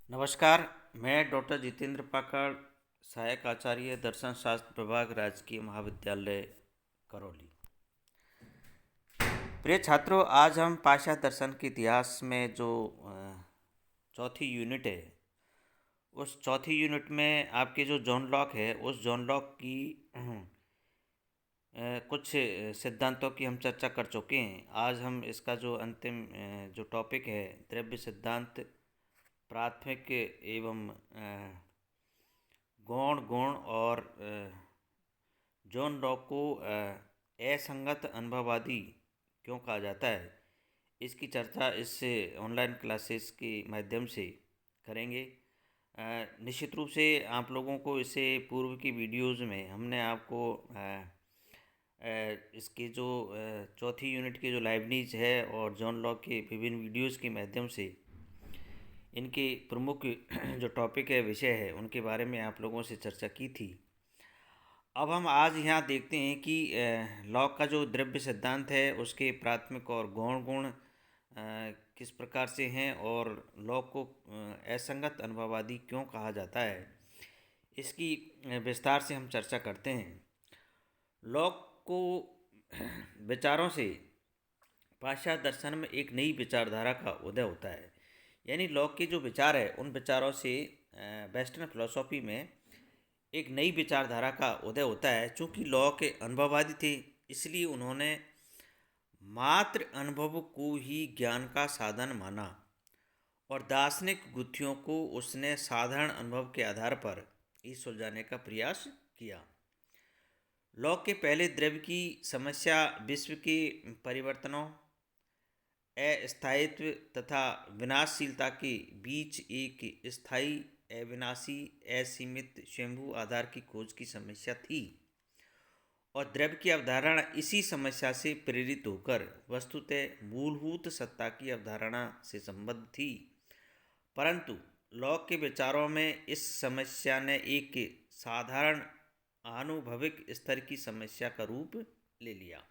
नमस्कार। मैं डॉक्टर जितेंद्र पाकड़, सहायक आचार्य दर्शन शास्त्र विभाग, राजकीय महाविद्यालय करौली। प्रिय छात्रों, आज हम पाश्चात्य दर्शन के इतिहास में जो चौथी यूनिट है, उस चौथी यूनिट में आपके जो जॉन लॉक है, उस जॉन लॉक की कुछ सिद्धांतों की हम चर्चा कर चुके हैं। आज हम इसका जो अंतिम जो टॉपिक है, द्रव्य सिद्धांत, प्राथमिक एवं गौण गुण और जॉन लॉक को असंगत अनुभववादी क्यों कहा जाता है, इसकी चर्चा इस ऑनलाइन क्लासेस के माध्यम से करेंगे। निश्चित रूप से आप लोगों को इससे पूर्व की वीडियोज़ में हमने आपको इसके जो चौथी यूनिट की जो लाइबनीज है और जॉन लॉक के विभिन्न वीडियोज़ के माध्यम से इनके प्रमुख जो टॉपिक है, विषय है, उनके बारे में आप लोगों से चर्चा की थी। अब हम आज यहाँ देखते हैं कि लॉक का जो द्रव्य सिद्धांत है, उसके प्राथमिक और गौण गुण किस प्रकार से हैं और लॉक को असंगत अनुभववादी क्यों कहा जाता है, इसकी विस्तार से हम चर्चा करते हैं। लॉक को विचारों से पाश्चात्य दर्शन में एक नई विचारधारा का उदय होता है। यानी लॉक के जो विचार है, उन विचारों से वेस्टर्न फिलोसॉफी में एक नई विचारधारा का उदय होता है। चूँकि लॉक अनुभववादी थे, इसलिए उन्होंने मात्र अनुभव को ही ज्ञान का साधन माना और दार्शनिक गुत्थियों को उसने साधारण अनुभव के आधार पर ही सुलझाने का प्रयास किया। लॉक के पहले द्रव्य की समस्या विश्व के परिवर्तनों, अस्थायित्व तथा विनाशशीलता के बीच एक स्थायी, अविनाशी, असीमित स्वयंभू आधार की खोज की समस्या थी और द्रव्य की अवधारणा इसी समस्या से प्रेरित होकर वस्तुतः मूलभूत सत्ता की अवधारणा से संबद्ध थी। परंतु लॉक के विचारों में इस समस्या ने एक साधारण आनुभविक स्तर की समस्या का रूप ले लिया।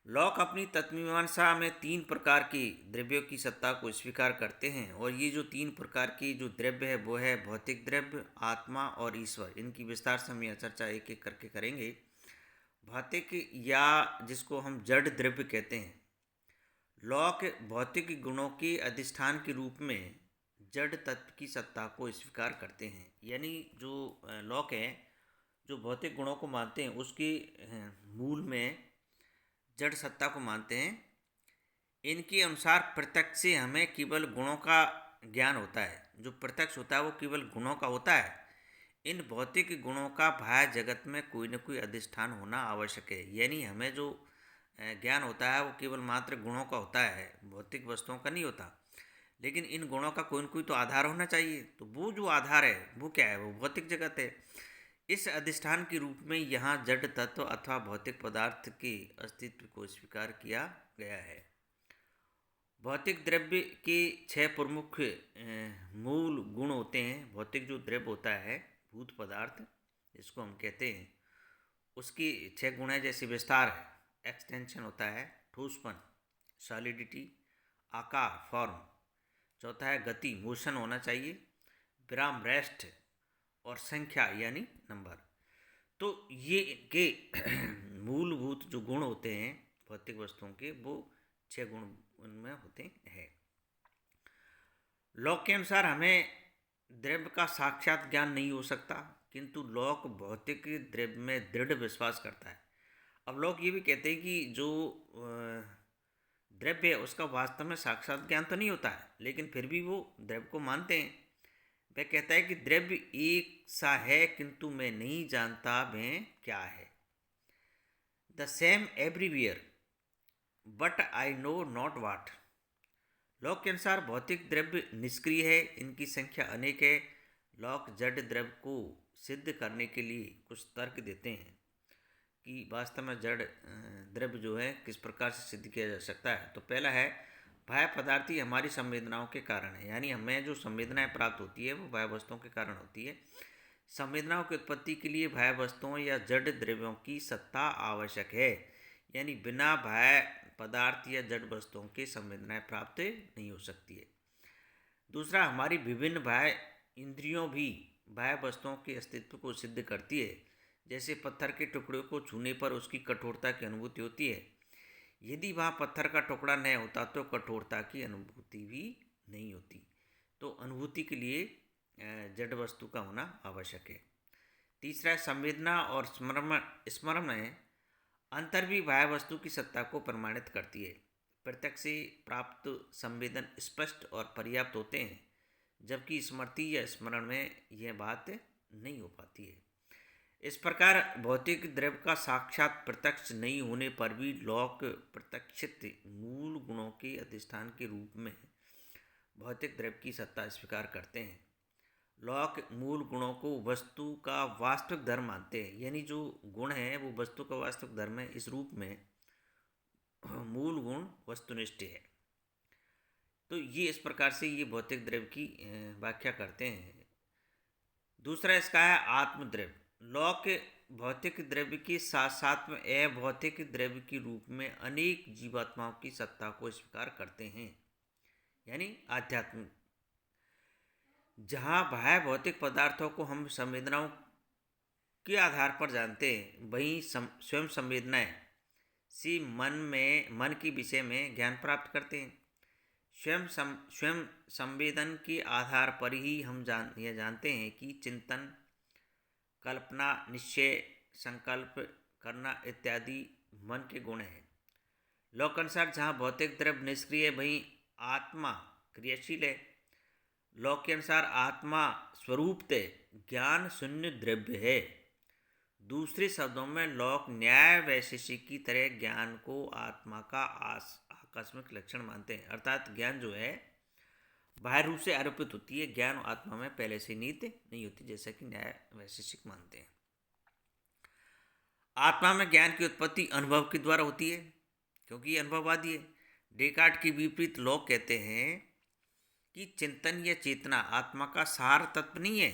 लॉक अपनी तत्वमीमांसा में तीन प्रकार के द्रव्यों की सत्ता को स्वीकार करते हैं और ये जो तीन प्रकार की जो द्रव्य है, वो है भौतिक द्रव्य, आत्मा और ईश्वर। इनकी विस्तार से हम यह चर्चा एक एक करके करेंगे। भौतिक, या जिसको हम जड़ द्रव्य कहते हैं, लॉक भौतिक गुणों के अधिष्ठान के रूप में जड़ तत्व की सत्ता को स्वीकार करते हैं। यानी जो लॉक है, जो भौतिक गुणों को मानते हैं, उसके मूल में जड़ सत्ता को मानते हैं। इनके अनुसार प्रत्यक्ष से हमें केवल गुणों का ज्ञान होता है। जो प्रत्यक्ष होता है वो केवल गुणों का होता है। इन भौतिक गुणों का बाह्य जगत में कोई न कोई अधिष्ठान होना आवश्यक है। यानी हमें जो ज्ञान होता है वो केवल मात्र गुणों का होता है, भौतिक वस्तुओं का नहीं होता। लेकिन इन गुणों का कोई न कोई तो आधार होना चाहिए। तो वो जो आधार है वो क्या है? वो भौतिक जगत है। इस अधिष्ठान के रूप में यहाँ जड़ तत्व अथवा भौतिक पदार्थ के अस्तित्व को स्वीकार किया गया है। भौतिक द्रव्य के 6 प्रमुख मूल गुण होते हैं। भौतिक जो द्रव्य होता है, भूत पदार्थ जिसको हम कहते हैं, उसकी 6 गुण है। जैसे विस्तार है, एक्सटेंशन होता है, ठोसपन, सॉलिडिटी, आकार, फॉर्म। चौथा है गति, मोशन होना चाहिए, विराम, रेस्ट, और संख्या यानी नंबर। तो ये के मूलभूत जो गुण होते हैं भौतिक वस्तुओं के, वो 6 गुण उनमें होते हैं। लॉक के अनुसार हमें द्रव्य का साक्षात ज्ञान नहीं हो सकता, किंतु लॉक भौतिक द्रव्य में दृढ़ विश्वास करता है। अब लॉक ये भी कहते हैं कि जो द्रव्य है उसका वास्तव में साक्षात ज्ञान तो नहीं होता है, लेकिन फिर भी वो द्रव्य को मानते हैं। वह कहता है कि द्रव्य एक सा है, किंतु मैं नहीं जानता वह क्या है। The same everywhere but I know not what. Locke के अनुसार भौतिक द्रव्य निष्क्रिय है, इनकी संख्या अनेक है। लॉक जड़ द्रव्य को सिद्ध करने के लिए कुछ तर्क देते हैं कि वास्तव में जड़ द्रव्य जो है किस प्रकार से सिद्ध किया जा सकता है। तो पहला है, बाह्य पदार्थ ही हमारी संवेदनाओं के कारण है। यानी हमें जो संवेदनाएं प्राप्त होती है वो बाह्य वस्तुओं के कारण होती है। संवेदनाओं की उत्पत्ति के लिए बाह्य वस्तुओं या जड़ द्रव्यों की सत्ता आवश्यक है। यानी बिना बाह्य पदार्थ या जड़ वस्तुओं के संवेदनाएं प्राप्त नहीं हो सकती है। दूसरा, हमारी विभिन्न बाह्य इंद्रियों भी बाह्य वस्तुओं के अस्तित्व को सिद्ध करती है। जैसे पत्थर के टुकड़े को छूने पर उसकी कठोरता की अनुभूति होती है। यदि वहाँ पत्थर का टुकड़ा नहीं होता तो कठोरता की अनुभूति भी नहीं होती। तो अनुभूति के लिए जड़ वस्तु का होना आवश्यक है। तीसरा है संवेदना और स्मरण। स्मरण है अंतर भी बाह्य वस्तु की सत्ता को प्रमाणित करती है। प्रत्यक्ष से प्राप्त संवेदन स्पष्ट और पर्याप्त होते हैं, जबकि स्मृति या स्मरण में यह बात नहीं हो पाती है। इस प्रकार भौतिक द्रव्य का साक्षात प्रत्यक्ष नहीं होने पर भी लौक प्रत्यक्षित मूल गुणों के अधिष्ठान के रूप में भौतिक द्रव्य की सत्ता स्वीकार करते हैं। लौक मूल गुणों को वस्तु का वास्तविक धर्म मानते हैं, यानी जो गुण है वो वस्तु का वास्तविक धर्म है। इस रूप में मूल गुण वस्तुनिष्ठ है। तो ये इस प्रकार से ये भौतिक द्रव्य की व्याख्या करते हैं। दूसरा इसका है आत्मद्रव्य। लौक भौतिक द्रव्य के साथ साथ में अभौतिक द्रव्य के रूप में अनेक जीवात्माओं की सत्ता को स्वीकार करते हैं, यानी आध्यात्म। जहाँ बाह्य भौतिक पदार्थों को हम संवेदनाओं के आधार पर जानते हैं, वहीं स्वयं संवेदनाएं से मन के विषय में ज्ञान प्राप्त करते हैं। स्वयं संवेदन के आधार पर ही हम यह जानते हैं कि चिंतन, कल्पना, निश्चय, संकल्प करना इत्यादि मन के गुण हैं। लौक अनुसार जहाँ भौतिक द्रव्य निष्क्रिय है, वहीं आत्मा क्रियाशील है। लौक के अनुसार आत्मा स्वरूपतः ज्ञान शून्य द्रव्य है। दूसरे शब्दों में लौक न्याय वैशेषिक की तरह ज्ञान को आत्मा का आकस्मिक लक्षण मानते हैं। अर्थात ज्ञान जो है बाह्य रूप से आरोपित होती है, ज्ञान आत्मा में पहले से नीत नहीं होती, जैसा कि न्याय वैशेषिक मानते हैं। आत्मा में ज्ञान की उत्पत्ति अनुभव के द्वारा होती है, क्योंकि ये अनुभववादी है। डेकार्ट के विपरीत लौक कहते हैं कि चिंतन या चेतना आत्मा का सार तत्व नहीं है,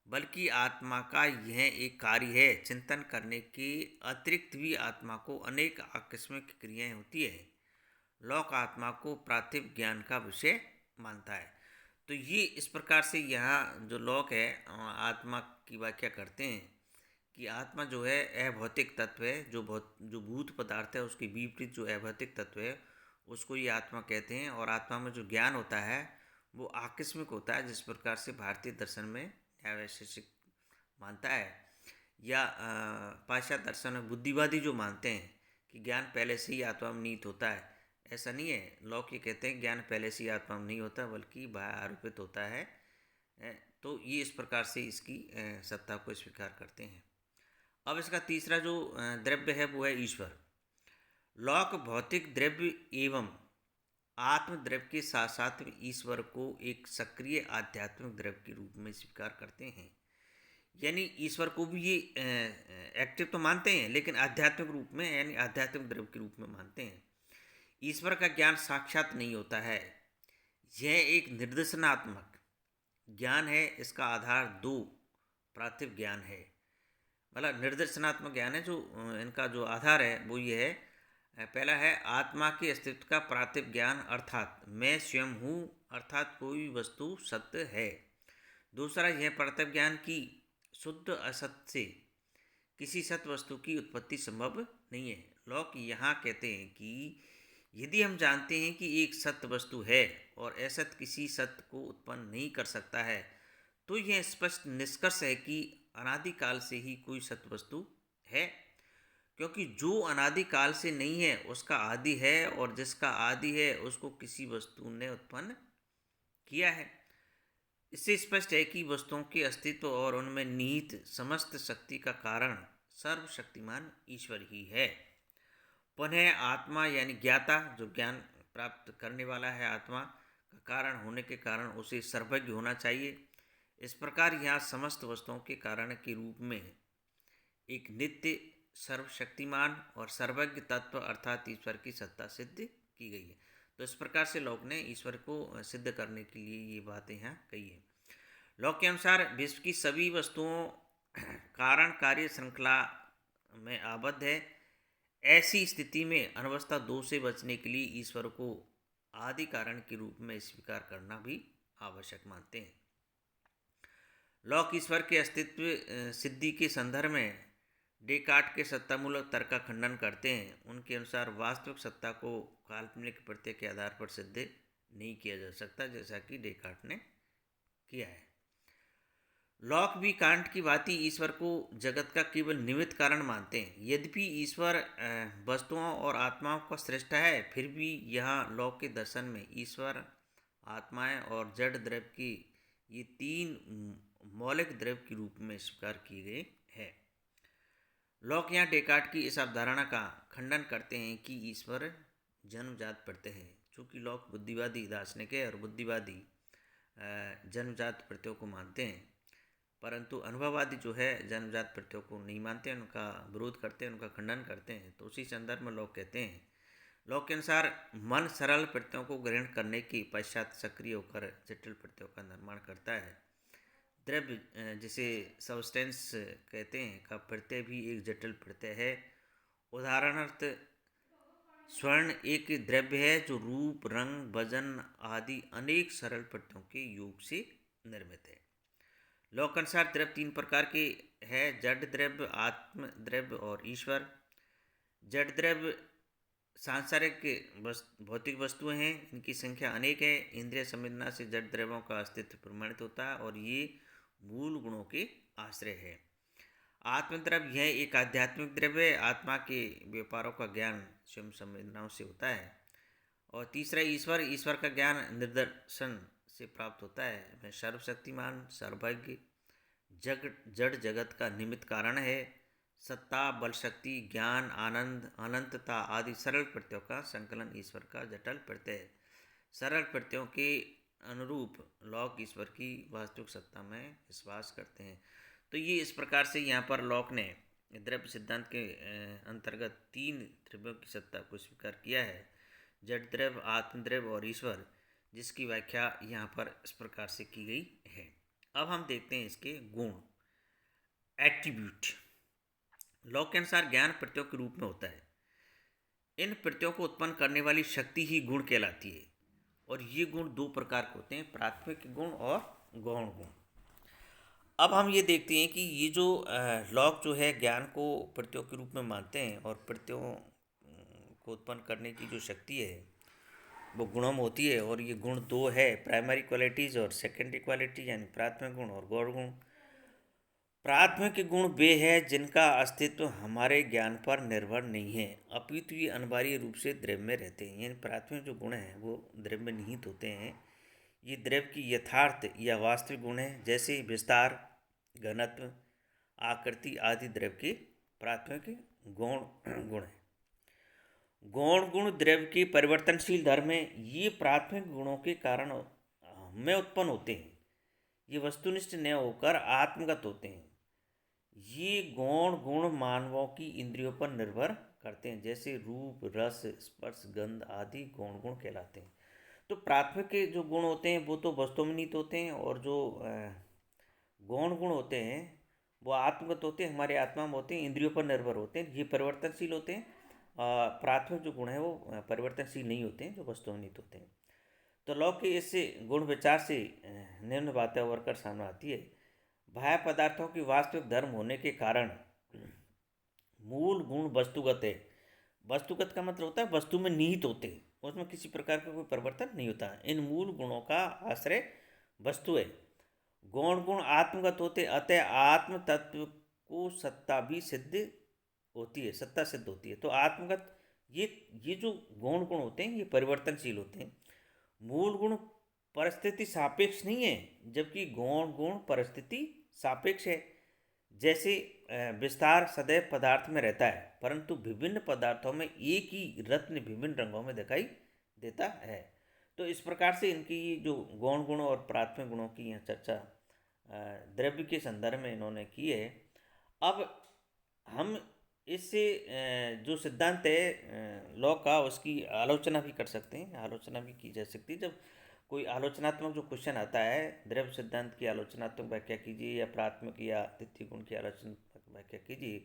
बल्कि आत्मा का यह एक कार्य है। चिंतन करने के अतिरिक्त भी आत्मा को अनेक आकस्मिक क्रियाएं होती है। लौक आत्मा को प्रातिभ ज्ञान का विषय मानता है। तो ये इस प्रकार से यहाँ जो लौक है आत्मा की व्याख्या करते हैं कि आत्मा जो है अभौतिक तत्व है। जो भूत पदार्थ है उसके विपरीत जो अभौतिक तत्व है उसको ये आत्मा कहते हैं। और आत्मा में जो ज्ञान होता है वो आकस्मिक होता है, जिस प्रकार से भारतीय दर्शन में न्याय वैशेषिक मानता है, या पाश्चात्य दर्शन में बुद्धिवादी जो मानते हैं कि ज्ञान पहले से ही आत्मा में निहित होता है। ऐसा नहीं है। लौक ये कहते हैं ज्ञान पहले से ही आत्मा में नहीं होता, बल्कि बाह्य आरोपित होता है। तो ये इस प्रकार से इसकी सत्ता को स्वीकार करते हैं। अब इसका तीसरा जो द्रव्य है वो है ईश्वर। लौक भौतिक द्रव्य एवं आत्मद्रव्य के साथ साथ ईश्वर को एक सक्रिय आध्यात्मिक द्रव्य के रूप में स्वीकार करते हैं। यानी ईश्वर को भी ये एक्टिव तो मानते हैं, लेकिन आध्यात्मिक रूप में, यानी आध्यात्मिक द्रव्य के रूप में मानते हैं। ईश्वर का ज्ञान साक्षात नहीं होता है, यह एक निर्देशनात्मक ज्ञान है। इसका आधार दो प्रातिभ ज्ञान है, मतलब निर्देशनात्मक ज्ञान है। जो इनका जो आधार है वो ये है, पहला है आत्मा के अस्तित्व का प्रातिभ ज्ञान, अर्थात मैं स्वयं हूँ, अर्थात कोई वस्तु सत्य है। दूसरा यह प्रातिभ ज्ञान की शुद्ध असत्य से किसी सत्य वस्तु की उत्पत्ति संभव नहीं है। लौक यहाँ कहते हैं कि यदि हम जानते हैं कि एक सत्य वस्तु है और असत्य किसी सत्य को उत्पन्न नहीं कर सकता है, तो यह स्पष्ट निष्कर्ष है कि अनादिकाल से ही कोई सत्य वस्तु है, क्योंकि जो अनादिकाल से नहीं है उसका आदि है, और जिसका आदि है उसको किसी वस्तु ने उत्पन्न किया है। इससे स्पष्ट है कि वस्तुओं के अस्तित्व और उनमें निहित समस्त शक्ति का कारण सर्वशक्तिमान ईश्वर ही है। पुनः आत्मा यानी ज्ञाता, जो ज्ञान प्राप्त करने वाला है, आत्मा का कारण होने के कारण उसे सर्वज्ञ होना चाहिए। इस प्रकार यहाँ समस्त वस्तुओं के कारण के रूप में एक नित्य, सर्वशक्तिमान और सर्वज्ञ तत्व अर्थात ईश्वर की सत्ता सिद्ध की गई है। तो इस प्रकार से लौक ने ईश्वर को सिद्ध करने के लिए ये बातें यहाँ कही है। लौक के अनुसार विश्व की सभी वस्तुओं कारण कार्य श्रृंखला में आबद्ध है। ऐसी स्थिति में अनवस्था दोष से बचने के लिए ईश्वर को आदि कारण के रूप में स्वीकार करना भी आवश्यक मानते हैं। लॉक ईश्वर के अस्तित्व सिद्धि के संदर्भ में डेकार्ट के सत्तामूलक तर्क का खंडन करते हैं। उनके अनुसार वास्तविक सत्ता को काल्पनिक प्रत्यय के आधार पर सिद्ध नहीं किया जा सकता, जैसा कि डेकार्ट ने किया है। लॉक भी कांट की भांति ईश्वर को जगत का केवल निमित्त कारण मानते हैं। यद्यपि ईश्वर वस्तुओं और आत्माओं का सृष्टा है, फिर भी यहाँ लॉक के दर्शन में ईश्वर, आत्माएं और जड़ द्रव्य की ये तीन मौलिक द्रव्य के रूप में स्वीकार किए गए हैं। लॉक यहाँ डेकार्ट की इस अवधारणा का खंडन करते हैं कि ईश्वर जन्मजात प्रत्यय है। चूँकि लॉक बुद्धिवादी दार्शनिक है और बुद्धिवादी जन्मजात प्रत्ययों को मानते हैं, परंतु अनुभववादी जो है जन्मजात प्रत्ययों को नहीं मानते हैं, उनका विरोध करते हैं, उनका खंडन करते हैं। तो उसी संदर्भ में लॉक कहते हैं, लॉक के अनुसार मन सरल प्रत्ययों को ग्रहण करने के पश्चात सक्रिय होकर जटिल प्रत्ययों का निर्माण करता है। द्रव्य जिसे सब्सटेंस कहते हैं का प्रत्यय भी एक जटिल प्रत्यय है। उदाहरणार्थ स्वर्ण एक द्रव्य है जो रूप, रंग, वजन आदि अनेक सरल प्रत्ययों के योग से निर्मित है। लॉक के अनुसार द्रव्य तीन प्रकार के हैं: जड़ द्रव्य, आत्म द्रव्य और ईश्वर। जड़ द्रव्य सांसारिक भौतिक वस्तुएं हैं, इनकी संख्या अनेक है। इंद्रिय संवेदना से जड़ द्रव्यों का अस्तित्व प्रमाणित होता है और ये मूल गुणों के आश्रय है। आत्मद्रव्य यह एक आध्यात्मिक द्रव्य है, आत्मा के व्यापारों का ज्ञान स्वयं संवेदनाओं से होता है। और तीसरा ईश्वर, ईश्वर का ज्ञान निदर्शन से प्राप्त होता है। वह सर्वशक्तिमान, सर्वज्ञ, जड़ जगत का निमित्त कारण है। सत्ता, बल, शक्ति, ज्ञान, आनंद, अनंतता आदि सरल प्रत्ययों का संकलन ईश्वर का जटिल प्रत्यय है। सरल प्रत्ययों के अनुरूप लॉक ईश्वर की वास्तविक सत्ता में विश्वास करते हैं। तो ये इस प्रकार से यहाँ पर लॉक ने द्रव्य सिद्धांत के अंतर्गत तीन द्रव्यों की सत्ता को स्वीकार किया है: जड़ द्रव्य, आत्मद्रव्य और ईश्वर, जिसकी व्याख्या यहाँ पर इस प्रकार से की गई है। अब हम देखते हैं इसके गुण, एट्रीब्यूट। लॉक के अनुसार ज्ञान प्रत्ययों के रूप में होता है। इन प्रत्ययों को उत्पन्न करने वाली शक्ति ही गुण कहलाती है और ये गुण दो प्रकार के होते हैं: प्राथमिक गुण और गौण गुण। अब हम ये देखते हैं कि ये जो लॉक जो है ज्ञान को प्रत्ययों के रूप में मानते हैं और प्रत्ययों को उत्पन्न करने की जो शक्ति है वो गुणों में होती है। और ये गुण दो है: प्राइमरी क्वालिटीज़ और सेकेंडरी क्वालिटी, यानी प्राथमिक गुण और गौण गुण। प्राथमिक गुण वे हैं जिनका अस्तित्व हमारे ज्ञान पर निर्भर नहीं है, अपितु ये अनिवार्य रूप से द्रव्य में रहते हैं। यानी प्राथमिक जो गुण हैं वो द्रव्य में निहित होते हैं। ये द्रव्य की यथार्थ या वास्तविक गुण हैं, जैसे विस्तार, घनत्व, आकृति आदि द्रव्य के प्राथमिक गौण गुण हैं। गौण गुण द्रव्य के परिवर्तनशील धर्म हैं। ये प्राथमिक गुणों के कारण में उत्पन्न होते हैं, ये वस्तुनिष्ठ न होकर आत्मगत होते हैं। ये गौण गुण मानवों की इंद्रियों पर निर्भर करते हैं, जैसे रूप, रस, स्पर्श, गंध आदि गौण गुण कहलाते हैं। तो प्राथमिक के जो गुण होते हैं वो तो वस्तु में निहित होते हैं, और जो गौण गुण होते हैं वो आत्मगत होते हैं, हमारे आत्मा में होते हैं, इंद्रियों पर निर्भर होते हैं, ये परिवर्तनशील होते हैं। प्राथमिक जो गुण है वो परिवर्तनशील नहीं होते हैं, जो वस्तु में निहित होते हैं। तो लॉक के इस गुण विचार से निम्न बातें उभर कर सामने आती है: बाह्य पदार्थों की वास्तविक धर्म होने के कारण मूल गुण वस्तुगत है। वस्तुगत का मतलब होता है वस्तु में निहित होते हैं, उसमें किसी प्रकार का कोई परिवर्तन नहीं होता। इन मूल गुणों का आश्रय वस्तु है। गौण गुण आत्मगत होते, अतः आत्म तत्व को सत्ता भी सिद्ध होती है, सत्ता सिद्ध होती है। तो आत्मगत ये जो गौण गुण होते हैं ये परिवर्तनशील होते हैं। मूल गुण परिस्थिति सापेक्ष नहीं है, जबकि गौण गुण परिस्थिति सापेक्ष है। जैसे विस्तार सदैव पदार्थ में रहता है, परंतु विभिन्न पदार्थों में एक ही रत्न विभिन्न रंगों में दिखाई देता है। तो इस प्रकार से इनकी जो गौण गुणों और प्राथमिक गुणों की यहाँ चर्चा द्रव्य के संदर्भ में इन्होंने की है। अब हम इससे जो सिद्धांत है लॉक का, उसकी आलोचना भी कर सकते हैं, आलोचना भी की जा सकती है। जब कोई आलोचनात्मक जो क्वेश्चन आता है, द्रव्य सिद्धांत की आलोचनात्मक व्याख्या कीजिए या प्राथमिक या द्वितीय गुण की आलोचनात्मक व्याख्या कीजिए,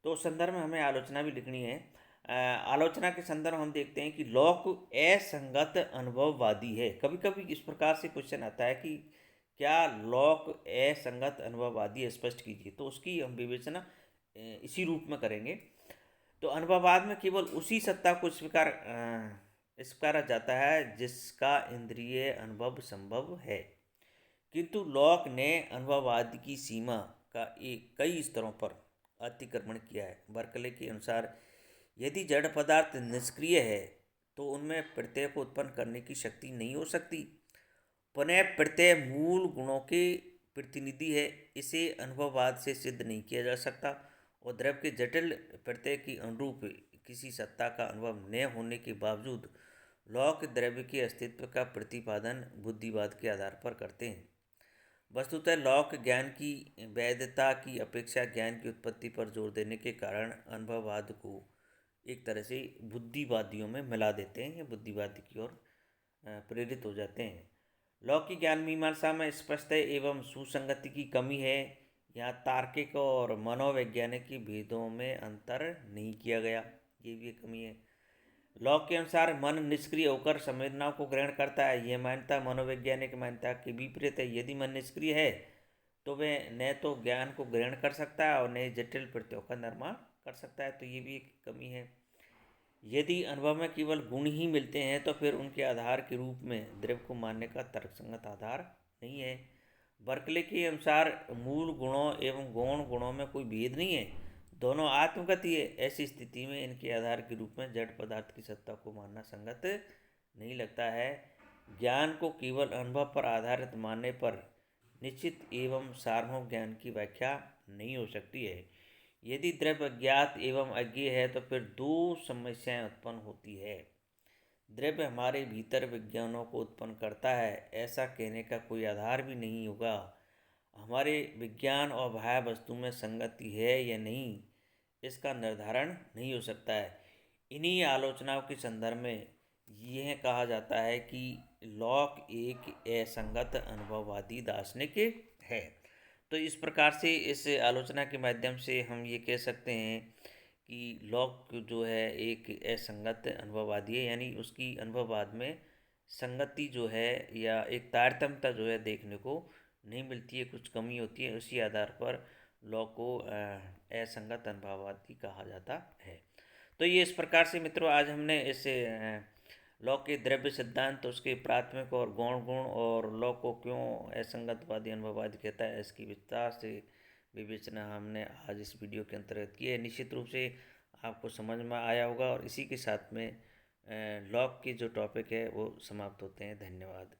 तो उस संदर्भ में हमें आलोचना भी लिखनी है। आलोचना के संदर्भ हम देखते हैं कि लॉक असंगत अनुभववादी है। कभी कभी इस प्रकार से क्वेश्चन आता है कि क्या लॉक असंगत अनुभववादी है, स्पष्ट कीजिए। तो उसकी हम विवेचना इसी रूप में करेंगे। तो अनुभववाद में केवल उसी सत्ता को स्वीकारा जाता है जिसका इंद्रिय अनुभव संभव है। किंतु लॉक ने अनुभववाद की सीमा का एक कई स्तरों पर अतिक्रमण किया है। बर्कले के अनुसार यदि जड़ पदार्थ निष्क्रिय है तो उनमें प्रत्यय को उत्पन्न करने की शक्ति नहीं हो सकती। पुनः प्रत्यय मूल गुणों के प्रतिनिधि है, इसे अनुभववाद से सिद्ध नहीं किया जा सकता। और द्रव्य के जटिल प्रत्यय के अनुरूप किसी सत्ता का अनुभव न होने के बावजूद लौक द्रव्य के अस्तित्व का प्रतिपादन बुद्धिवाद के आधार पर करते हैं। वस्तुतः लौक ज्ञान की वैधता की अपेक्षा ज्ञान की उत्पत्ति पर जोर देने के कारण अनुभववाद को एक तरह से बुद्धिवादियों में मिला देते हैं या बुद्धिवाद की ओर प्रेरित हो जाते हैं। लौकिक ज्ञान मीमांसा में स्पष्ट एवं सुसंगति की कमी है। यहाँ तार्किक और मनोवैज्ञानिक भेदों में अंतर नहीं किया गया, ये भी एक कमी है। लॉक के अनुसार मन निष्क्रिय होकर संवेदनाओं को ग्रहण करता है। यह मान्यता मनोवैज्ञानिक मान्यता के विपरीत है। यदि मन निष्क्रिय है तो वह न तो ज्ञान को ग्रहण कर सकता है और न ही जटिल प्रत्ययों का निर्माण कर सकता है, तो ये भी एक कमी है। यदि अनुभव में केवल गुण ही मिलते हैं तो फिर उनके आधार के रूप में द्रव्य को मानने का तर्कसंगत आधार नहीं है। बर्कले के अनुसार मूल गुणों एवं गौण गुणों में कोई भेद नहीं है, दोनों आत्मगति है। ऐसी स्थिति में इनके आधार के रूप में जड़ पदार्थ की सत्ता को मानना संगत नहीं लगता है। ज्ञान को केवल अनुभव पर आधारित मानने पर निश्चित एवं सार्वभौम ज्ञान की व्याख्या नहीं हो सकती है। यदि द्रव्य अज्ञात एवं अज्ञेय है तो फिर दो समस्याएं उत्पन्न होती है। द्रव्य हमारे भीतर विज्ञानों को उत्पन्न करता है, ऐसा कहने का कोई आधार भी नहीं होगा। हमारे विज्ञान और बाह्य वस्तु में संगति है या नहीं, इसका निर्धारण नहीं हो सकता है। इन्हीं आलोचनाओं के संदर्भ में यह कहा जाता है कि लॉक एक असंगत अनुभववादी दार्शनिक है। तो इस प्रकार से इस आलोचना के माध्यम से हम ये कह सकते हैं कि लॉक जो है एक असंगत अनुभववादी है, यानी उसकी अनुभववाद में संगति जो है या एक तारतम्यता जो है देखने को नहीं मिलती है, कुछ कमी होती है। उसी आधार पर लॉक को असंगत अनुभववादी कहा जाता है। तो ये इस प्रकार से मित्रों आज हमने इस लॉक के द्रव्य सिद्धांत, उसके प्राथमिक और गौण गुण और लॉक को क्यों असंगतवादी अनुभववादी कहता है, इसकी विस्तार से विवेचना हमने आज इस वीडियो के अंतर्गत की है। निश्चित रूप से आपको समझ में आया होगा और इसी के साथ में लॉक की जो टॉपिक है वो समाप्त होते हैं। धन्यवाद।